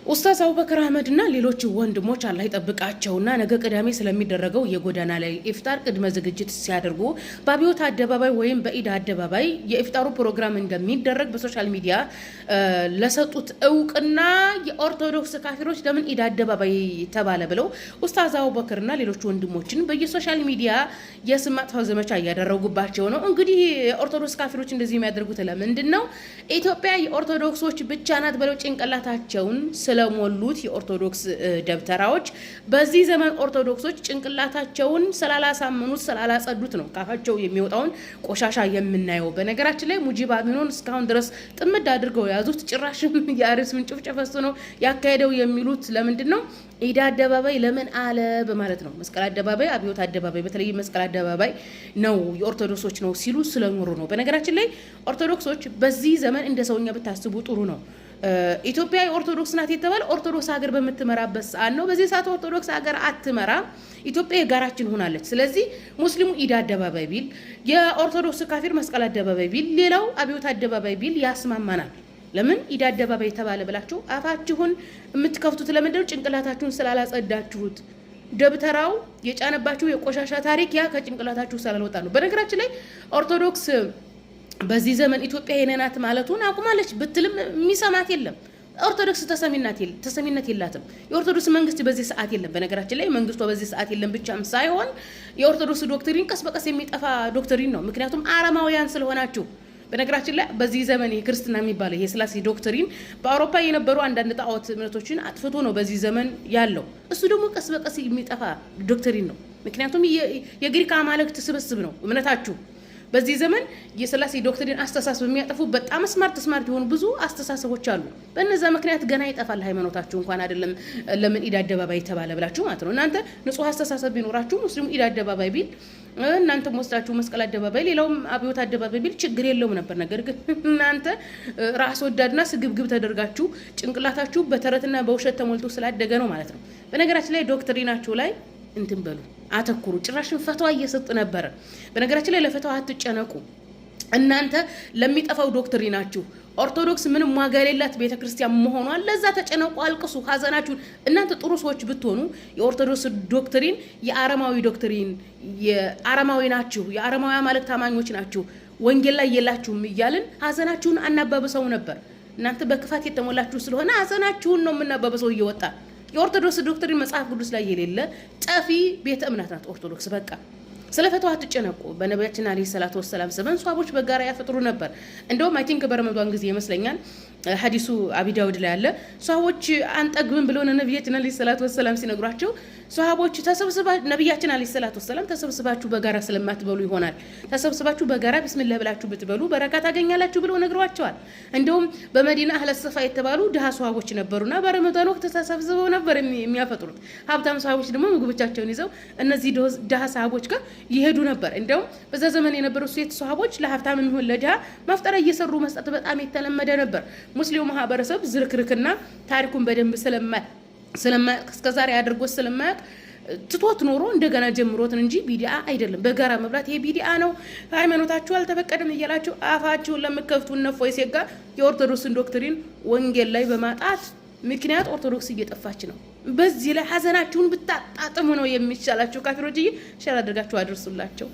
ኡስታዝ አቡበከር አህመድና ሌሎች ወንድሞች አላህ ይጠብቃቸውና ነገ ቅዳሜ ስለሚደረገው የጎዳና ላይ ኢፍጣር ቅድመ ዝግጅት ሲያደርጉ በአብዮት አደባባይ ወይም በኢድ አደባባይ የኢፍጣሩ ፕሮግራም እንደሚደረግ በሶሻል ሚዲያ ለሰጡት እውቅና የኦርቶዶክስ ካፊሮች ለምን ኢድ አደባባይ ተባለ ብለው ኡስታዝ አቡበከርና ሌሎች ወንድሞችን በየሶሻል ሚዲያ የስም ማጥፋት ዘመቻ እያደረጉባቸው ነው። እንግዲህ የኦርቶዶክስ ካፊሮች እንደዚህ የሚያደርጉት ለምንድን ነው? ኢትዮጵያ የኦርቶዶክሶች ብቻ ናት ብለው ጭንቅላታቸውን ስለሞሉት የኦርቶዶክስ ደብተራዎች በዚህ ዘመን ኦርቶዶክሶች ጭንቅላታቸውን ስላላሳመኑት ስላላጸዱት ነው ካፋቸው የሚወጣውን ቆሻሻ የምናየው። በነገራችን ላይ ሙጂብ አሚኑን እስካሁን ድረስ ጥምድ አድርገው ያዙት። ጭራሽም የአርስ ምንጭፍጭፍ ነው ያካሄደው የሚሉት ለምንድን ነው? ኢድ አደባባይ ለምን አለ በማለት ነው። መስቀል አደባባይ፣ አብዮት አደባባይ፣ በተለይ መስቀል አደባባይ ነው የኦርቶዶክሶች ነው ሲሉ ስለኖሩ ነው። በነገራችን ላይ ኦርቶዶክሶች በዚህ ዘመን እንደ ሰውኛ ብታስቡ ጥሩ ነው። ኢትዮጵያ የኦርቶዶክስ ናት የተባለ ኦርቶዶክስ ሀገር በምትመራበት ሰዓት ነው። በዚህ ሰዓት ኦርቶዶክስ ሀገር አትመራ፣ ኢትዮጵያ የጋራችን ሆናለች። ስለዚህ ሙስሊሙ ኢድ አደባባይ ቢል፣ የኦርቶዶክስ ካፊር መስቀል አደባባይ ቢል፣ ሌላው አብዮት አደባባይ ቢል ያስማማናል። ለምን ኢድ አደባባይ ተባለ ብላችሁ አፋችሁን የምትከፍቱት? ለምንድን ነው? ጭንቅላታችሁን ስላላጸዳችሁት። ደብተራው የጫነባችሁ የቆሻሻ ታሪክ ያ ከጭንቅላታችሁ ስላልወጣ ነው። በነገራችን ላይ ኦርቶዶክስ በዚህ ዘመን ኢትዮጵያ የነናት ማለቱን አቁማለች ብትልም የሚሰማት የለም። ኦርቶዶክስ ተሰሚነት የላትም። የኦርቶዶክስ መንግስት በዚህ ሰዓት የለም። በነገራችን ላይ መንግስቷ በዚህ ሰዓት የለም ብቻም ሳይሆን የኦርቶዶክስ ዶክትሪን ቀስ በቀስ የሚጠፋ ዶክትሪን ነው። ምክንያቱም አረማውያን ስለሆናችሁ። በነገራችን ላይ በዚህ ዘመን የክርስትና የሚባለው የስላሴ ዶክትሪን በአውሮፓ የነበሩ አንዳንድ ጣዖት እምነቶችን አጥፍቶ ነው በዚህ ዘመን ያለው። እሱ ደግሞ ቀስ በቀስ የሚጠፋ ዶክትሪን ነው። ምክንያቱም የግሪክ አማልክት ስብስብ ነው እምነታችሁ። በዚህ ዘመን የስላሴ ዶክትሪን አስተሳሰብ የሚያጠፉ በጣም ስማርት የሆኑ ብዙ አስተሳሰቦች አሉ። በእነዛ ምክንያት ገና ይጠፋል ሃይማኖታችሁ። እንኳን አይደለም ለምን ኢድ አደባባይ ተባለ ብላችሁ ማለት ነው። እናንተ ንጹህ አስተሳሰብ ቢኖራችሁ ሙስሊሙ ኢድ አደባባይ ቢል፣ እናንተ ወስዳችሁ መስቀል አደባባይ፣ ሌላውም አብዮት አደባባይ ቢል ችግር የለውም ነበር። ነገር ግን እናንተ ራስ ወዳድና ስግብግብ ተደርጋችሁ ጭንቅላታችሁ በተረትና በውሸት ተሞልቶ ስላደገ ነው ማለት ነው። በነገራችን ላይ ዶክትሪናችሁ ላይ እንትን በሉ አተኩሩ። ጭራሽን ፈተዋ እየሰጡ ነበር። በነገራችን ላይ ለፈተዋ አትጨነቁ። እናንተ ለሚጠፋው ዶክትሪናችሁ ኦርቶዶክስ ምንም ዋጋ የሌላት ቤተክርስቲያን መሆኗን ለዛ ተጨነቁ፣ አልቅሱ፣ ሀዘናችሁን። እናንተ ጥሩ ሰዎች ብትሆኑ የኦርቶዶክስ ዶክትሪን የአረማዊ ዶክትሪን የአረማዊ ናችሁ፣ የአረማዊ አማልክት አማኞች ናችሁ፣ ወንጌል ላይ የላችሁም እያልን ሀዘናችሁን አናባብሰው ነበር። እናንተ በክፋት የተሞላችሁ ስለሆነ ሀዘናችሁን ነው የምናባብሰው እየወጣ። የኦርቶዶክስ ዶክትሪን መጽሐፍ ቅዱስ ላይ የሌለ ጠፊ ቤተ እምነት ናት ኦርቶዶክስ። በቃ ስለ ፈተዋ አትጨነቁ። በነቢያችን አለይሂ ሰላቱ ወሰላም ዘመን ሷሃቦች በጋራ ያፈጥሩ ነበር። እንደውም አይ ቲንክ በረመዷን ጊዜ ይመስለኛል ሐዲሱ አቢ ዳውድ ላይ ያለ ሷሃቦች አንጠግብም ብለው ነቢያችን አለይሂ ሰላቱ ወሰላም ሲነግሯቸው ሷሃቦች ነቢያችን አለይሂ ሰላቱ ወሰላም ተሰብስባችሁ በጋራ ስለማትበሉ ይሆናል ተሰብስባችሁ በጋራ ቢስሚላህ ብላችሁ ብትበሉ በረካ ታገኛላችሁ ብለው ነግሯቸዋል። እንደውም በመዲና አህለ ሰፋ የተባሉ ድሃ ሷሃቦች ነበሩና በረመዷን ወቅት ተሰብስበው ነበር የሚያፈጥሩት። ሀብታም ሷሃቦች ደግሞ ምግቦቻቸውን ይዘው እነዚህ ድሃ ሷሃቦች ጋር ይሄዱ ነበር። እንደውም በዛ ዘመን የነበሩ ሴት ሷሃቦች ለሀብታም የሚሆን ለድሃ ማፍጠሪያ እየሰሩ መስጠት በጣም የተለመደ ነበር። ሙስሊሙ ማህበረሰብ ዝርክርክና ታሪኩን በደንብ ስለማያውቅ እስከዛሬ አድርጎት ስለማያውቅ ትቶት ኖሮ እንደገና ጀምሮትን እንጂ ቢዲአ አይደለም። በጋራ መብላት ይሄ ቢዲአ ነው፣ ሃይማኖታችሁ አልተፈቀደም እያላችሁ አፋችሁን ለምከፍቱ ነፎይ ሴጋ የኦርቶዶክስን ዶክትሪን ወንጌል ላይ በማጣት ምክንያት ኦርቶዶክስ እየጠፋች ነው። በዚህ ላይ ሀዘናችሁን ብታጣጥሙ ነው የሚቻላችሁ። ካፊሮች ሸር አድርጋችሁ አድርሱላቸው።